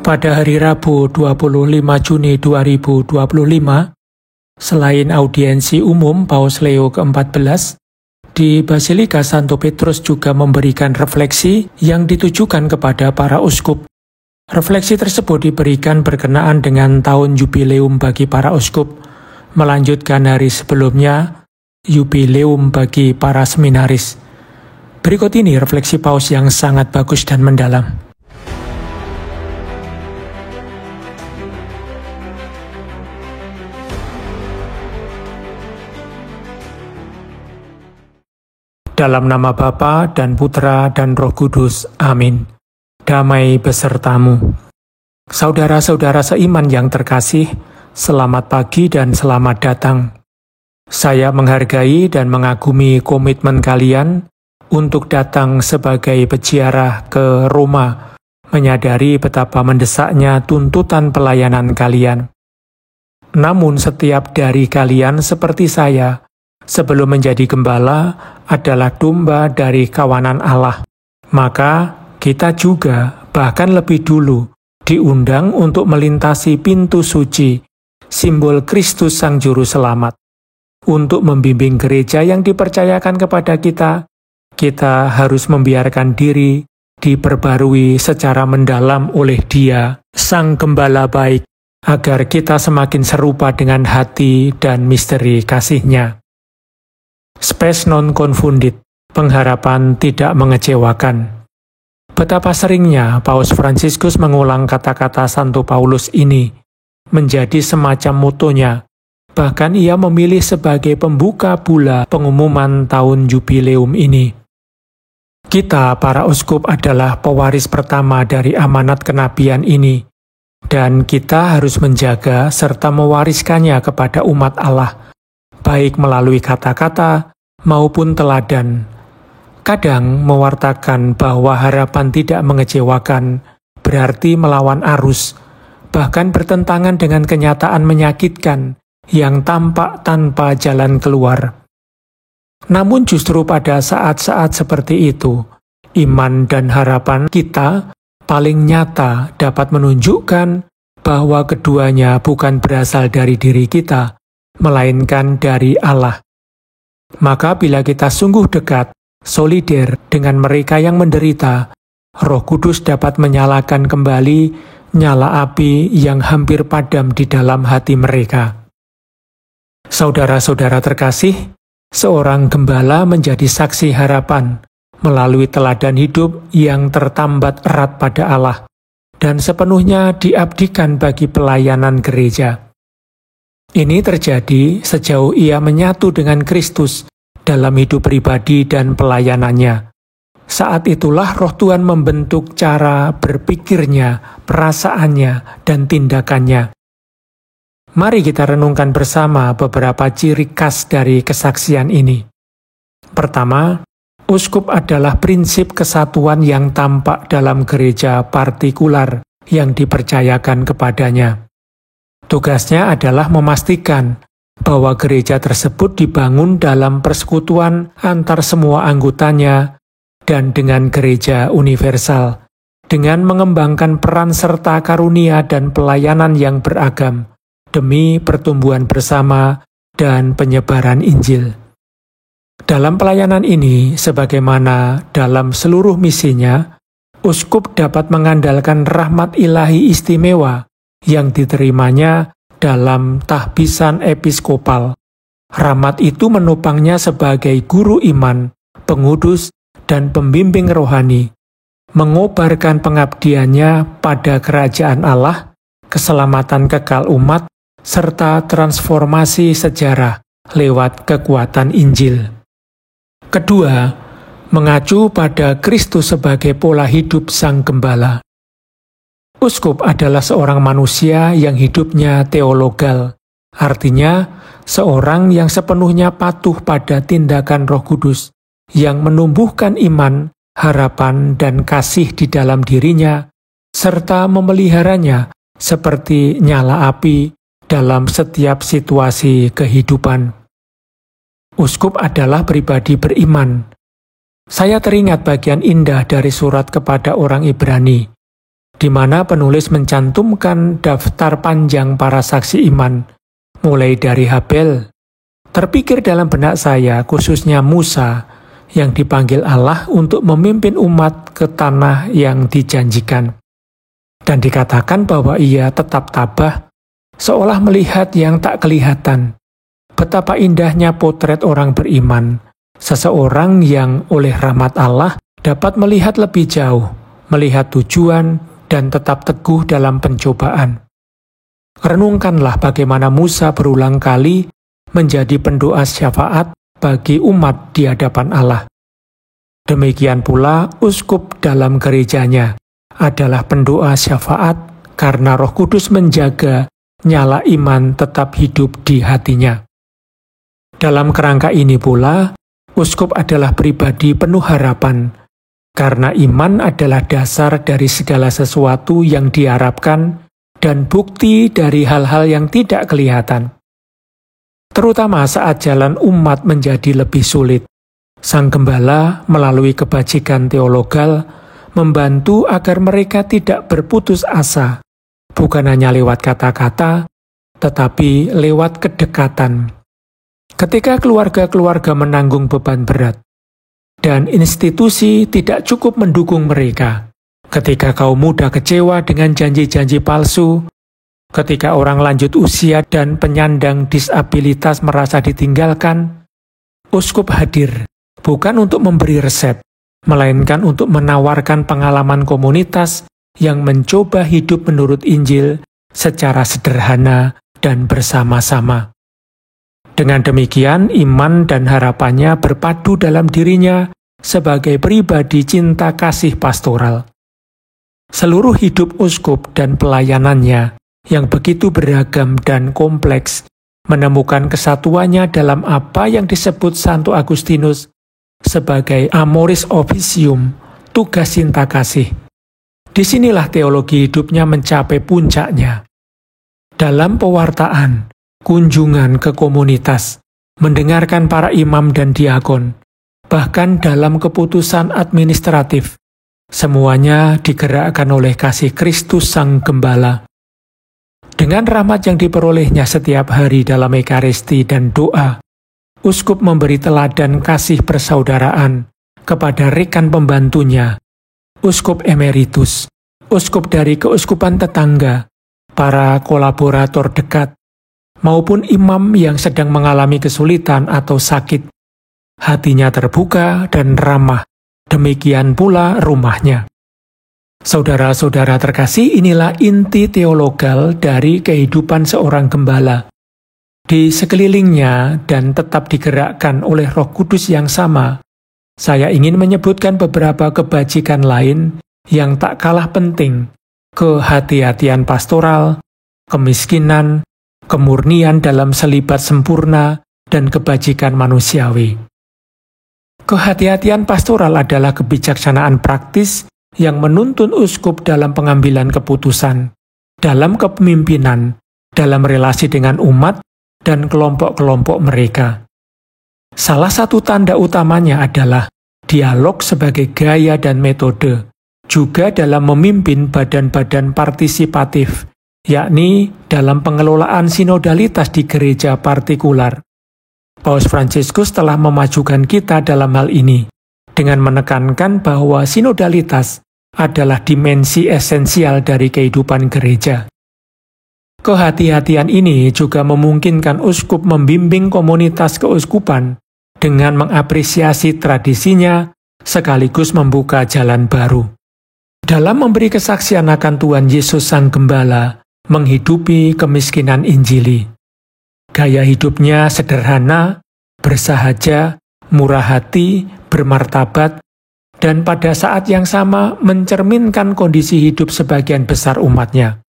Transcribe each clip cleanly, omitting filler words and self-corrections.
Pada hari Rabu 25 Juni 2025, selain audiensi umum Paus Leo ke-14, di Basilika Santo Petrus juga memberikan refleksi yang ditujukan kepada para uskup. Refleksi tersebut diberikan berkenaan dengan tahun jubileum bagi para uskup, melanjutkan hari sebelumnya, jubileum bagi para seminaris. Berikut ini refleksi Paus yang sangat bagus dan mendalam. Dalam nama Bapa dan Putra dan Roh Kudus. Amin. Damai besertamu. Saudara-saudara seiman yang terkasih, selamat pagi dan selamat datang. Saya menghargai dan mengagumi komitmen kalian untuk datang sebagai peziarah ke Roma, menyadari betapa mendesaknya tuntutan pelayanan kalian. Namun setiap dari kalian seperti saya, sebelum menjadi gembala adalah domba dari kawanan Allah. Maka kita juga bahkan lebih dulu diundang untuk melintasi pintu suci, simbol Kristus Sang Juru Selamat. Untuk membimbing gereja yang dipercayakan kepada kita, kita harus membiarkan diri diperbarui secara mendalam oleh Dia, Sang Gembala baik, agar kita semakin serupa dengan hati dan misteri kasih-Nya. Spes non confundit, pengharapan tidak mengecewakan. Betapa seringnya Paus Fransiskus mengulang kata-kata Santo Paulus ini, menjadi semacam motonya. Bahkan ia memilih sebagai pembuka pula pengumuman tahun jubileum ini. Kita, para uskup, adalah pewaris pertama dari amanat kenabian ini, dan kita harus menjaga serta mewariskannya kepada umat Allah, baik melalui kata-kata maupun teladan. Kadang mewartakan bahwa harapan tidak mengecewakan berarti melawan arus, bahkan bertentangan dengan kenyataan menyakitkan yang tampak tanpa jalan keluar. Namun justru pada saat-saat seperti itu, iman dan harapan kita paling nyata dapat menunjukkan bahwa keduanya bukan berasal dari diri kita, melainkan dari Allah. Maka bila kita sungguh dekat, solider dengan mereka yang menderita, Roh Kudus dapat menyalakan kembali nyala api yang hampir padam di dalam hati mereka. Saudara-saudara terkasih, seorang gembala menjadi saksi harapan melalui teladan hidup yang tertambat erat pada Allah dan sepenuhnya diabdikan bagi pelayanan gereja. Ini terjadi sejauh ia menyatu dengan Kristus dalam hidup pribadi dan pelayanannya. Saat itulah Roh Tuhan membentuk cara berpikirnya, perasaannya, dan tindakannya. Mari kita renungkan bersama beberapa ciri khas dari kesaksian ini. Pertama, uskup adalah prinsip kesatuan yang tampak dalam gereja partikular yang dipercayakan kepadanya. Tugasnya adalah memastikan bahwa gereja tersebut dibangun dalam persekutuan antar semua anggotanya dan dengan gereja universal, dengan mengembangkan peran serta karunia dan pelayanan yang beragam, demi pertumbuhan bersama dan penyebaran Injil. Dalam pelayanan ini, sebagaimana dalam seluruh misinya, uskup dapat mengandalkan rahmat ilahi istimewa yang diterimanya dalam tahbisan episkopal. Rahmat itu menopangnya sebagai guru iman, pengudus, dan pembimbing rohani, mengobarkan pengabdiannya pada kerajaan Allah, keselamatan kekal umat, serta transformasi sejarah lewat kekuatan Injil. Kedua, mengacu pada Kristus sebagai pola hidup Sang Gembala. Uskup adalah seorang manusia yang hidupnya teologal, artinya seorang yang sepenuhnya patuh pada tindakan Roh Kudus, yang menumbuhkan iman, harapan, dan kasih di dalam dirinya, serta memeliharanya seperti nyala api dalam setiap situasi kehidupan. Uskup adalah pribadi beriman. Saya teringat bagian indah dari surat kepada orang Ibrani, di mana penulis mencantumkan daftar panjang para saksi iman, mulai dari Habel. Terpikir dalam benak saya, khususnya Musa, yang dipanggil Allah untuk memimpin umat ke tanah yang dijanjikan. Dan dikatakan bahwa ia tetap tabah, seolah melihat yang tak kelihatan. Betapa indahnya potret orang beriman, seseorang yang oleh rahmat Allah dapat melihat lebih jauh, melihat tujuan, dan tetap teguh dalam pencobaan. Renungkanlah bagaimana Musa berulang kali menjadi pendoa syafaat bagi umat di hadapan Allah. Demikian pula uskup dalam gerejanya adalah pendoa syafaat karena Roh Kudus menjaga nyala iman tetap hidup di hatinya. Dalam kerangka ini pula, uskup adalah pribadi penuh harapan, karena iman adalah dasar dari segala sesuatu yang diharapkan dan bukti dari hal-hal yang tidak kelihatan. Terutama saat jalan umat menjadi lebih sulit, Sang Gembala melalui kebajikan teologal membantu agar mereka tidak berputus asa, bukan hanya lewat kata-kata, tetapi lewat kedekatan. Ketika keluarga-keluarga menanggung beban berat, dan institusi tidak cukup mendukung mereka, ketika kaum muda kecewa dengan janji-janji palsu, ketika orang lanjut usia dan penyandang disabilitas merasa ditinggalkan, uskup hadir bukan untuk memberi resep, melainkan untuk menawarkan pengalaman komunitas yang mencoba hidup menurut Injil secara sederhana dan bersama-sama. Dengan demikian, iman dan harapannya berpadu dalam dirinya sebagai pribadi cinta kasih pastoral. Seluruh hidup uskup dan pelayanannya yang begitu beragam dan kompleks menemukan kesatuannya dalam apa yang disebut Santo Agustinus sebagai amoris officium, tugas cinta kasih. Disinilah teologi hidupnya mencapai puncaknya. Dalam pewartaan, kunjungan ke komunitas, mendengarkan para imam dan diakon, bahkan dalam keputusan administratif, semuanya digerakkan oleh kasih Kristus Sang Gembala. Dengan rahmat yang diperolehnya setiap hari dalam Ekaristi dan doa, uskup memberi teladan kasih persaudaraan kepada rekan pembantunya, uskup emeritus, uskup dari keuskupan tetangga, para kolaborator dekat, maupun imam yang sedang mengalami kesulitan atau sakit. Hatinya terbuka dan ramah, demikian pula rumahnya. Saudara-saudara terkasih, inilah inti teologal dari kehidupan seorang gembala. Di sekelilingnya dan tetap digerakkan oleh Roh Kudus yang sama, saya ingin menyebutkan beberapa kebajikan lain yang tak kalah penting: kehati-hatian pastoral, kemiskinan, kemurnian dalam selibat sempurna, dan kebajikan manusiawi. Kehati-hatian pastoral adalah kebijaksanaan praktis yang menuntun uskup dalam pengambilan keputusan, dalam kepemimpinan, dalam relasi dengan umat, dan kelompok-kelompok mereka. Salah satu tanda utamanya adalah dialog sebagai gaya dan metode, juga dalam memimpin badan-badan partisipatif, yakni dalam pengelolaan sinodalitas di gereja partikular. Paus Fransiskus telah memajukan kita dalam hal ini, dengan menekankan bahwa sinodalitas adalah dimensi esensial dari kehidupan gereja. Kehati-hatian ini juga memungkinkan uskup membimbing komunitas keuskupan dengan mengapresiasi tradisinya sekaligus membuka jalan baru. Dalam memberi kesaksian akan Tuhan Yesus Sang Gembala, menghidupi kemiskinan Injili. Gaya hidupnya sederhana, bersahaja, murah hati, bermartabat, dan pada saat yang sama mencerminkan kondisi hidup sebagian besar umatnya.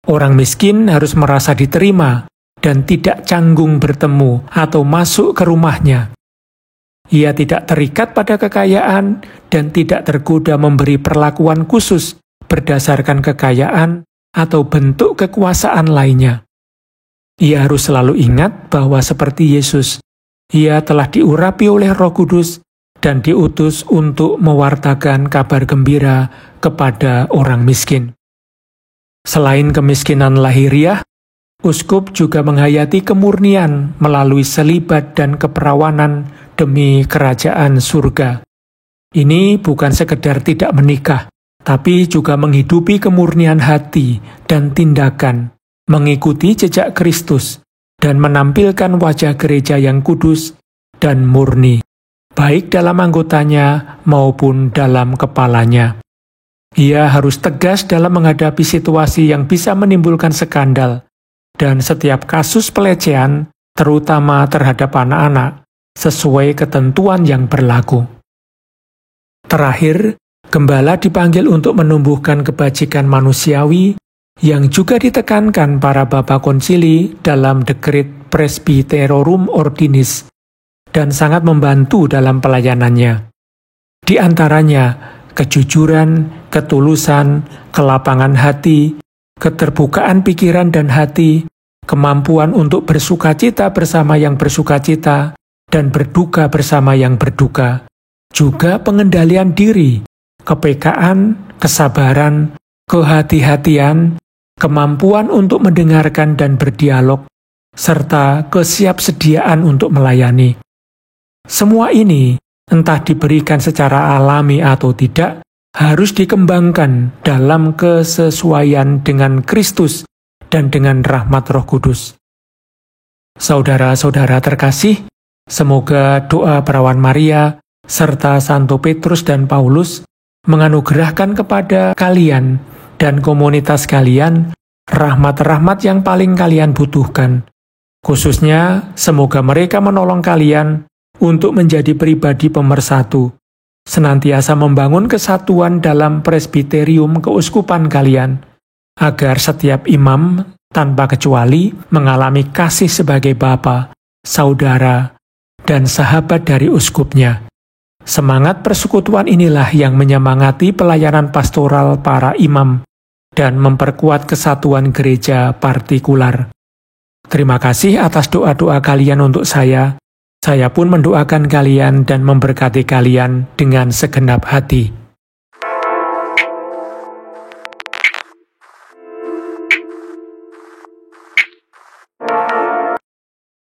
Orang miskin harus merasa diterima dan tidak canggung bertemu atau masuk ke rumahnya. Ia tidak terikat pada kekayaan dan tidak tergoda memberi perlakuan khusus berdasarkan kekayaan atau bentuk kekuasaan lainnya. Ia harus selalu ingat bahwa seperti Yesus, ia telah diurapi oleh Roh Kudus dan diutus untuk mewartakan kabar gembira kepada orang miskin. Selain kemiskinan lahiriah, uskup juga menghayati kemurnian melalui selibat dan keperawanan demi kerajaan surga. Ini bukan sekedar tidak menikah, tapi juga menghidupi kemurnian hati dan tindakan, mengikuti jejak Kristus, dan menampilkan wajah gereja yang kudus dan murni, baik dalam anggotanya maupun dalam kepalanya. Ia harus tegas dalam menghadapi situasi yang bisa menimbulkan skandal, dan setiap kasus pelecehan, terutama terhadap anak-anak, sesuai ketentuan yang berlaku. Terakhir, gembala dipanggil untuk menumbuhkan kebajikan manusiawi yang juga ditekankan para bapa konsili dalam Decret Presbyterorum Ordinis dan sangat membantu dalam pelayanannya. Di antaranya, kejujuran, ketulusan, kelapangan hati, keterbukaan pikiran dan hati, kemampuan untuk bersukacita bersama yang bersukacita, dan berduka bersama yang berduka, juga pengendalian diri, kepekaan, kesabaran, kehati-hatian, kemampuan untuk mendengarkan dan berdialog, serta kesiapsediaan untuk melayani. Semua ini, entah diberikan secara alami atau tidak, harus dikembangkan dalam kesesuaian dengan Kristus dan dengan rahmat Roh Kudus. Saudara-saudara terkasih, semoga doa perawan Maria serta Santo Petrus dan Paulus menganugerahkan kepada kalian dan komunitas kalian rahmat-rahmat yang paling kalian butuhkan. Khususnya, semoga mereka menolong kalian untuk menjadi pribadi pemersatu, senantiasa membangun kesatuan dalam presbiterium keuskupan kalian, agar setiap imam tanpa kecuali mengalami kasih sebagai bapa, saudara, dan sahabat dari uskupnya. Semangat persekutuan inilah yang menyemangati pelayanan pastoral para imam dan memperkuat kesatuan gereja partikular. Terima kasih atas doa-doa kalian untuk saya. Saya pun mendoakan kalian dan memberkati kalian dengan segenap hati.